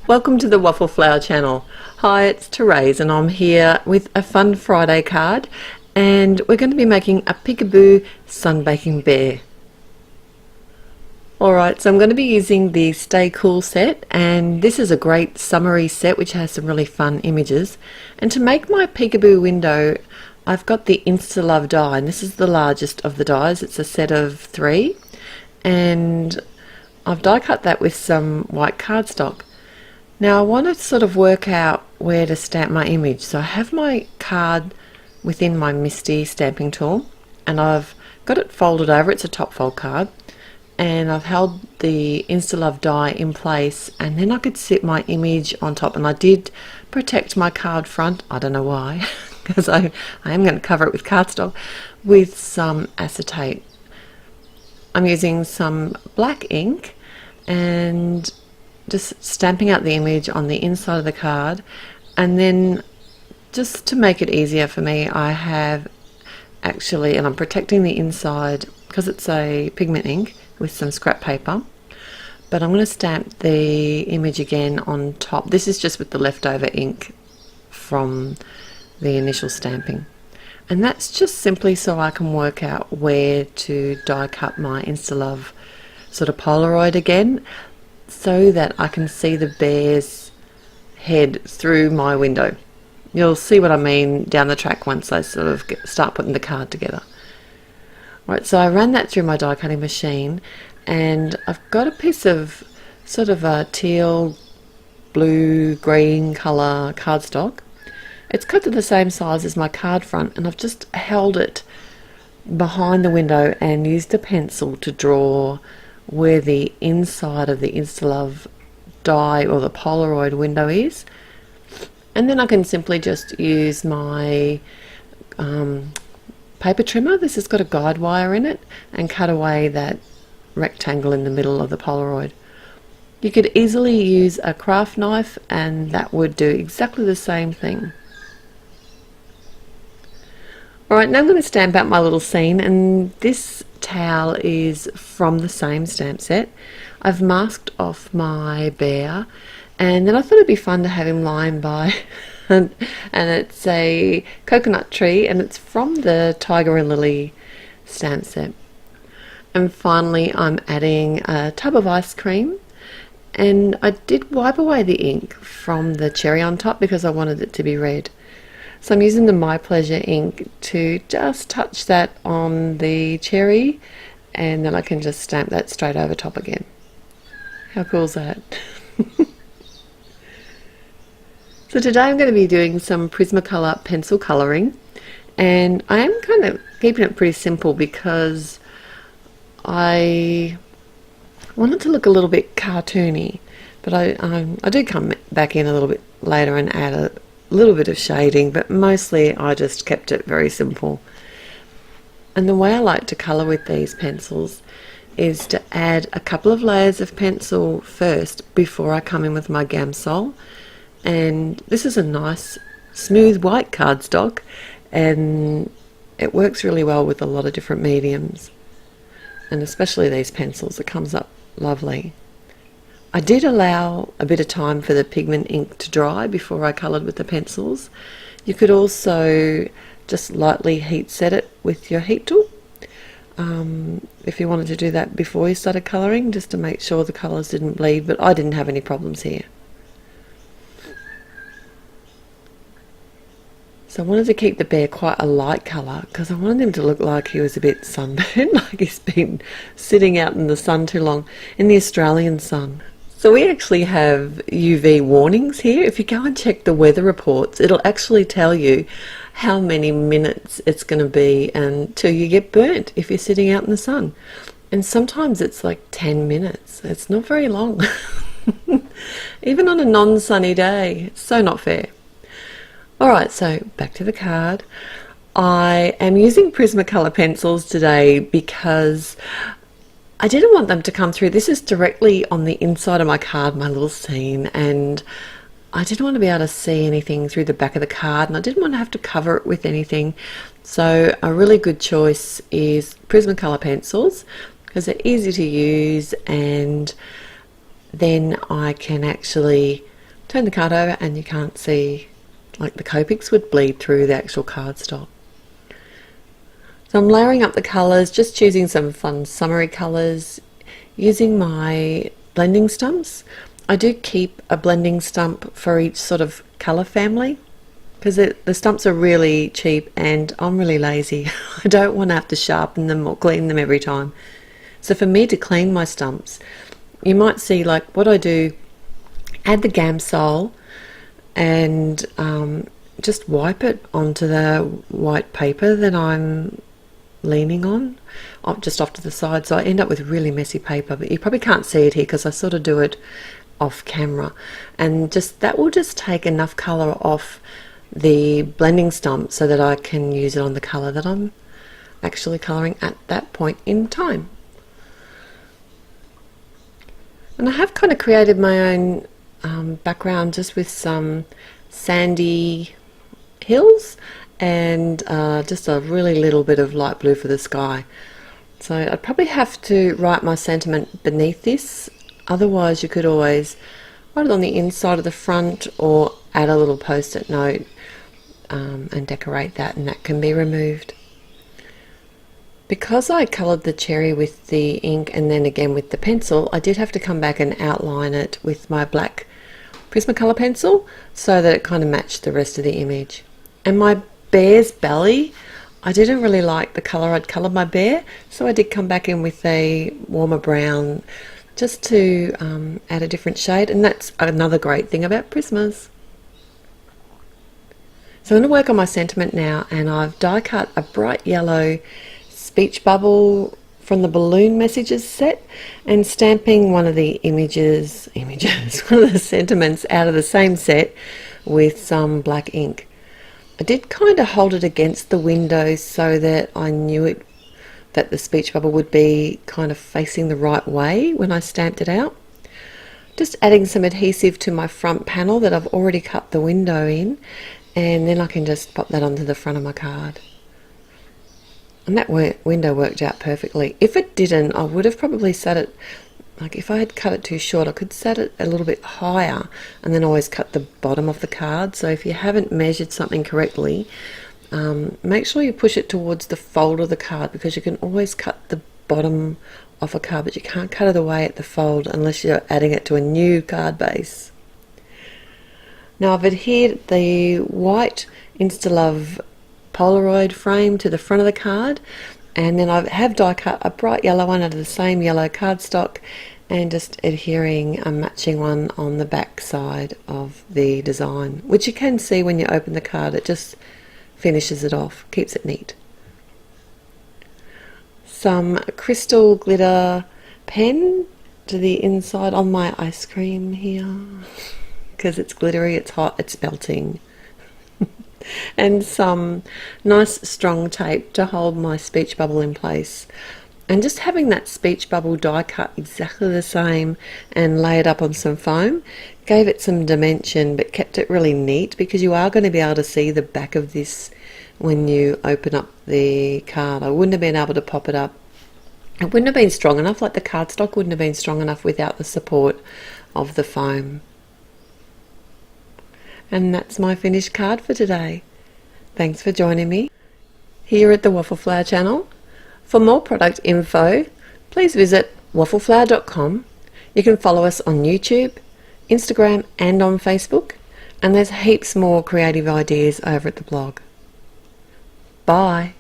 Welcome to the Waffle Flower channel. Hi, it's Therese and I'm here with a fun Friday card, and we're going to be making a peekaboo sunbaking bear. Alright, so I'm going to be using the Stay Cool set, and this is a great summery set which has some really fun images. And to make my peekaboo window, I've got the Instalove die, and this is the largest of the dies. It's a set of 3, and I've die cut that with some white cardstock. Now I want to sort of work out where to stamp my image, so I have my card within my Misty stamping tool and I've got it folded over. It's a top fold card, and I've held the Instalove die in place, and then I could sit my image on top, and I did protect my card front, I don't know why, because I am going to cover it with cardstock, with some acetate. I'm using some black ink and just stamping out the image on the inside of the card, and then just to make it easier for me, I have actually, and I'm protecting the inside because it's a pigment ink, with some scrap paper, but I'm going to stamp the image again on top. This is just with the leftover ink from the initial stamping, and that's just simply so I can work out where to die cut my Instalove sort of Polaroid again, so that I can see the bear's head through my window. You'll see what I mean down the track once I sort of start putting the card together. Right, so I ran that through my die cutting machine, and I've got a piece of sort of a teal, blue, green colour cardstock. It's cut to the same size as my card front, and I've just held it behind the window and used a pencil to draw where the inside of the Instalove die or the Polaroid window is, and then I can simply just use my paper trimmer. This has got a guide wire in it, and cut away that rectangle in the middle of the Polaroid. You could easily use a craft knife and that would do exactly the same thing. Alright, now I'm going to stamp out my little scene, and this towel is from the same stamp set. I've masked off my bear, and then I thought it'd be fun to have him lying by and it's a coconut tree, and it's from the Tiger and Lily stamp set. And finally I'm adding a tub of ice cream, and I did wipe away the ink from the cherry on top because I wanted it to be red. So I'm using the My Pleasure ink to just touch that on the cherry, and then I can just stamp that straight over top again. How cool is that? So today I'm going to be doing some Prismacolor pencil colouring, and I am kind of keeping it pretty simple because I want it to look a little bit cartoony, but I do come back in a little bit later and add a little bit of shading, but mostly I just kept it very simple. And the way I like to colour with these pencils is to add a couple of layers of pencil first before I come in with my Gamsol. And this is a nice smooth white cardstock, and it works really well with a lot of different mediums, and especially these pencils, it comes up lovely. I did allow a bit of time for the pigment ink to dry before I coloured with the pencils. You could also just lightly heat set it with your heat tool if you wanted to do that before you started colouring, just to make sure the colours didn't bleed, but I didn't have any problems here. So I wanted to keep the bear quite a light colour because I wanted him to look like he was a bit sunburned, like he's been sitting out in the sun too long, in the Australian sun. So we actually have UV warnings here. If you go and check the weather reports, it'll actually tell you how many minutes it's going to be until you get burnt if you're sitting out in the sun. And sometimes it's like 10 minutes. It's not very long. Even on a non-sunny day. It's so not fair. Alright, so back to the card. I am using Prismacolor pencils today because I didn't want them to come through. This is directly on the inside of my card, my little scene, and I didn't want to be able to see anything through the back of the card, and I didn't want to have to cover it with anything. So a really good choice is Prismacolor pencils because they're easy to use, and then I can actually turn the card over and you can't see, like the Copics would bleed through the actual cardstock. So I'm layering up the colours, just choosing some fun summery colours, using my blending stumps. I do keep a blending stump for each sort of colour family because the stumps are really cheap and I'm really lazy. I don't want to have to sharpen them or clean them every time. So for me to clean my stumps, you might see like what I do, add the Gamsol and just wipe it onto the white paper that I'm leaning on, just off to the side, so I end up with really messy paper, but you probably can't see it here because I sort of do it off camera, and just that will just take enough colour off the blending stump so that I can use it on the colour that I'm actually colouring at that point in time. And I have kind of created my own background just with some sandy hills and just a really little bit of light blue for the sky. So I'd probably have to write my sentiment beneath this, otherwise you could always write it on the inside of the front or add a little post-it note and decorate that, and that can be removed. Because I coloured the cherry with the ink and then again with the pencil, I did have to come back and outline it with my black Prismacolor pencil so that it kind of matched the rest of the image. And my bear's belly, I didn't really like the colour I'd coloured my bear, so I did come back in with a warmer brown just to add a different shade, and that's another great thing about Prismas. So I'm going to work on my sentiment now, and I've die cut a bright yellow speech bubble from the balloon messages set and stamping one of the images one of the sentiments out of the same set with some black ink. I did kind of hold it against the window so that I knew that the speech bubble would be kind of facing the right way when I stamped it out. Just adding some adhesive to my front panel that I've already cut the window in, and then I can just pop that onto the front of my card. And that window worked out perfectly. If it didn't, I would have probably set it, like if I had cut it too short, I could set it a little bit higher and then always cut the bottom of the card. So if you haven't measured something correctly, make sure you push it towards the fold of the card, because you can always cut the bottom off a card, but you can't cut it away at the fold unless you're adding it to a new card base. Now I've adhered the white Instalove Polaroid frame to the front of the card, and then I have die cut a bright yellow one out of the same yellow cardstock and just adhering a matching one on the back side of the design, which you can see when you open the card. It just finishes it off, keeps it neat. Some crystal glitter pen to the inside on my ice cream here because it's glittery, it's hot, it's melting. And some nice strong tape to hold my speech bubble in place, and just having that speech bubble die cut exactly the same and lay it up on some foam gave it some dimension but kept it really neat, because you are going to be able to see the back of this when you open up the card. I wouldn't have been able to pop it up, it wouldn't have been strong enough, like the cardstock wouldn't have been strong enough without the support of the foam. And that's my finished card for today. Thanks for joining me here at the Waffle Flower channel. For more product info, please visit waffleflower.com. You can follow us on YouTube, Instagram and on Facebook, and there's heaps more creative ideas over at the blog. Bye.